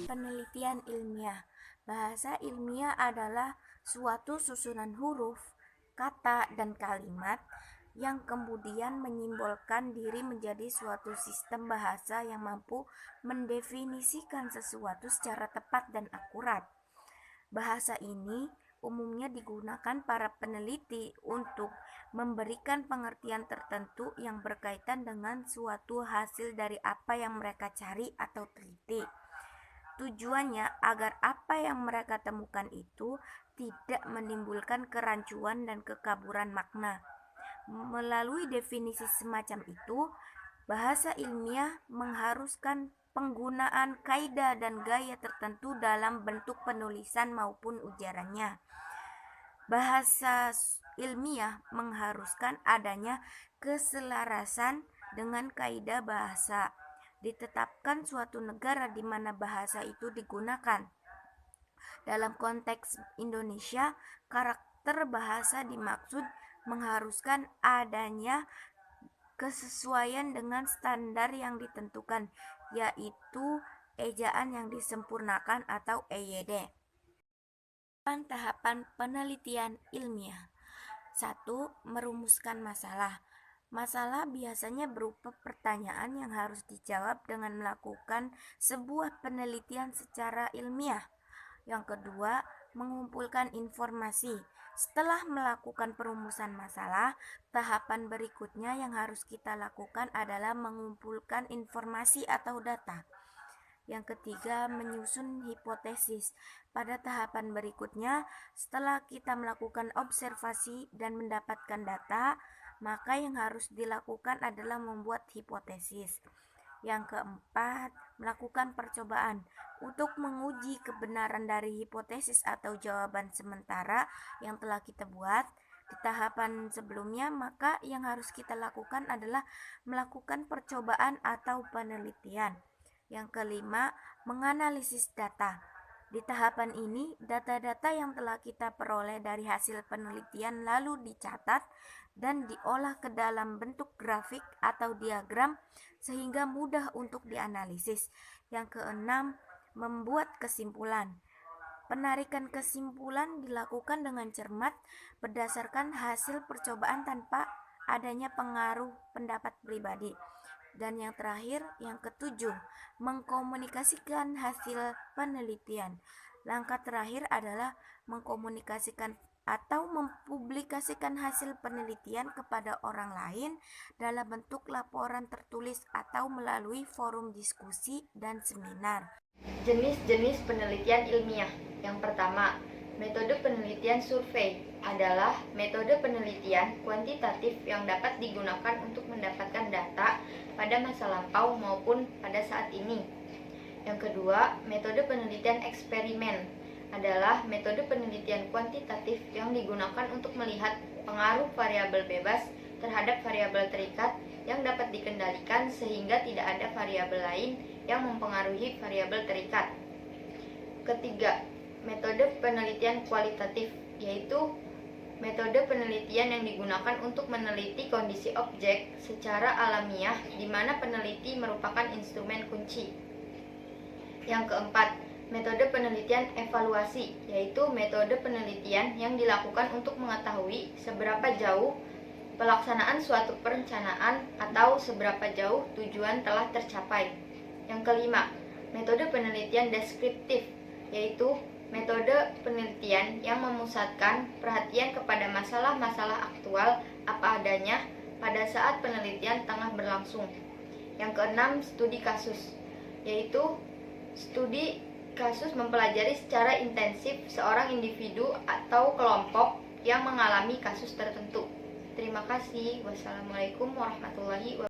Penelitian ilmiah. Bahasa ilmiah adalah suatu susunan huruf, kata, dan kalimat yang kemudian menyimbolkan diri menjadi suatu sistem bahasa yang mampu mendefinisikan sesuatu secara tepat dan akurat. Bahasa ini umumnya digunakan para peneliti untuk memberikan pengertian tertentu yang berkaitan dengan suatu hasil dari apa yang mereka cari atau teliti. Tujuannya agar apa yang mereka temukan itu tidak menimbulkan kerancuan dan kekaburan makna. Melalui definisi semacam itu, bahasa ilmiah mengharuskan penggunaan kaidah dan gaya tertentu dalam bentuk penulisan maupun ujarannya. Bahasa ilmiah mengharuskan adanya keselarasan dengan kaidah bahasa. Ditetapkan suatu negara di mana bahasa itu digunakan. Dalam konteks Indonesia, karakter bahasa dimaksud mengharuskan adanya kesesuaian dengan standar yang ditentukan, yaitu ejaan yang disempurnakan atau EYD. Tahapan penelitian ilmiah. 1. Merumuskan masalah. Masalah biasanya berupa pertanyaan yang harus dijawab dengan melakukan sebuah penelitian secara ilmiah. Yang kedua, mengumpulkan informasi. Setelah melakukan perumusan masalah, tahapan berikutnya yang harus kita lakukan adalah mengumpulkan informasi atau data. Yang ketiga, menyusun hipotesis. Pada tahapan berikutnya, setelah kita melakukan observasi dan mendapatkan data, maka yang harus dilakukan adalah membuat hipotesis. Yang keempat, melakukan percobaan untuk menguji kebenaran dari hipotesis atau jawaban sementara yang telah kita buat. Di tahapan sebelumnya, maka yang harus kita lakukan adalah melakukan percobaan atau penelitian. Yang kelima, menganalisis data. Di tahapan ini, data-data yang telah kita peroleh dari hasil penelitian lalu dicatat dan diolah ke dalam bentuk grafik atau diagram sehingga mudah untuk dianalisis. Yang keenam, membuat kesimpulan. Penarikan kesimpulan dilakukan dengan cermat berdasarkan hasil percobaan tanpa adanya pengaruh pendapat pribadi. Dan yang terakhir, yang ketujuh, mengkomunikasikan hasil penelitian. Langkah terakhir adalah mengkomunikasikan atau mempublikasikan hasil penelitian kepada orang lain dalam bentuk laporan tertulis atau melalui forum diskusi dan seminar. Jenis-jenis penelitian ilmiah. Yang pertama, metode penelitian survei adalah metode penelitian kuantitatif yang dapat digunakan untuk mendapatkan data pada masa lampau maupun pada saat ini. Yang kedua, metode penelitian eksperimen adalah metode penelitian kuantitatif yang digunakan untuk melihat pengaruh variabel bebas terhadap variabel terikat yang dapat dikendalikan sehingga tidak ada variabel lain yang mempengaruhi variabel terikat. Ketiga, metode penelitian kualitatif, yaitu metode penelitian yang digunakan untuk meneliti kondisi objek secara alamiah di mana peneliti merupakan instrumen kunci. Yang keempat, metode penelitian evaluasi, yaitu metode penelitian yang dilakukan untuk mengetahui seberapa jauh pelaksanaan suatu perencanaan atau seberapa jauh tujuan telah tercapai. Yang kelima, metode penelitian deskriptif, yaitu metode penelitian yang memusatkan perhatian kepada masalah-masalah aktual apa adanya pada saat penelitian tengah berlangsung. Yang keenam, studi kasus, yaitu studi kasus mempelajari secara intensif seorang individu atau kelompok yang mengalami kasus tertentu. Terima kasih. Wassalamualaikum warahmatullahi wabarakatuh.